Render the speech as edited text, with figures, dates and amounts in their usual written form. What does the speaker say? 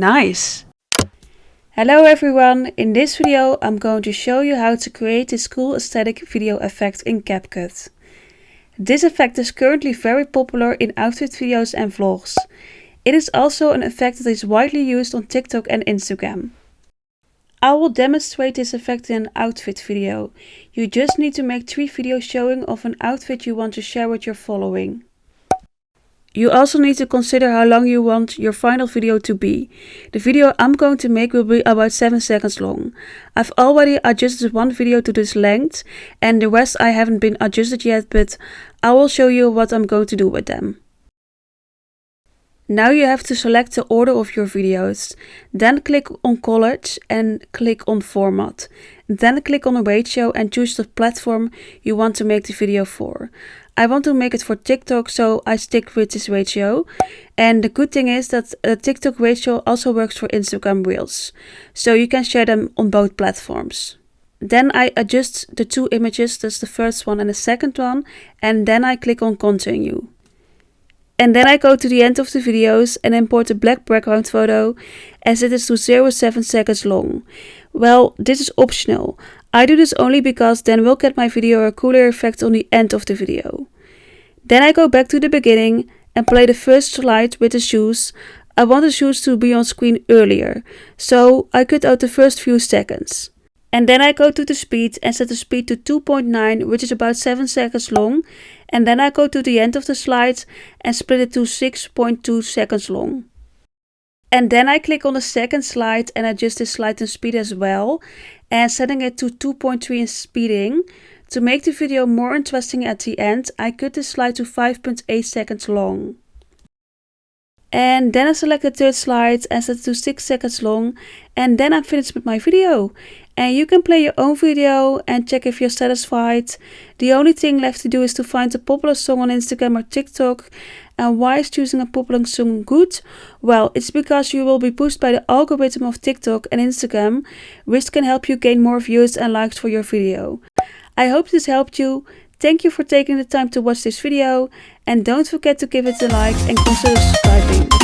Nice! Hello everyone, in this video I'm going to show you how to create this cool aesthetic video effect in CapCut. This effect is currently very popular in outfit videos and vlogs. It is also an effect that is widely used on TikTok and Instagram. I will demonstrate this effect in an outfit video. You just need to make 3 videos showing of an outfit you want to share with your following. You also need to consider how long you want your final video to be. The video I'm going to make will be about 7 seconds long. I've already adjusted one video to this length and the rest I haven't been adjusted yet, but I will show you what I'm going to do with them. Now you have to select the order of your videos. Then click on Collage and click on Format. Then click on the ratio and choose the platform you want to make the video for. I want to make it for TikTok, so I stick with this ratio. And the good thing is that the TikTok ratio also works for Instagram Reels, so you can share them on both platforms. Then I adjust the 2 images, that's the first one and the second one, and then I click on Continue. And then I go to the end of the videos and import a black background photo as it is to 0.7 seconds long. Well, this is optional. I do this only because then we'll get my video a cooler effect on the end of the video. Then I go back to the beginning and play the first slide with the shoes. I want the shoes to be on screen earlier, so I cut out the first few seconds. And then I go to the speed and set the speed to 2.9, which is about 7 seconds long. And then I go to the end of the slide and split it to 6.2 seconds long. And then I click on the second slide and adjust this slide in speed as well, and setting it to 2.3 in speeding. To make the video more interesting at the end, I cut this slide to 5.8 seconds long. And then I select the third slide and set it to 6 seconds long, and then I'm finished with my video. And you can play your own video and check if you're satisfied. The only thing left to do is to find a popular song on Instagram or TikTok. And why is choosing a popular song good? Well, it's because you will be pushed by the algorithm of TikTok and Instagram, which can help you gain more views and likes for your video. I hope this helped you. Thank you for taking the time to watch this video, and don't forget to give it a like and consider subscribing.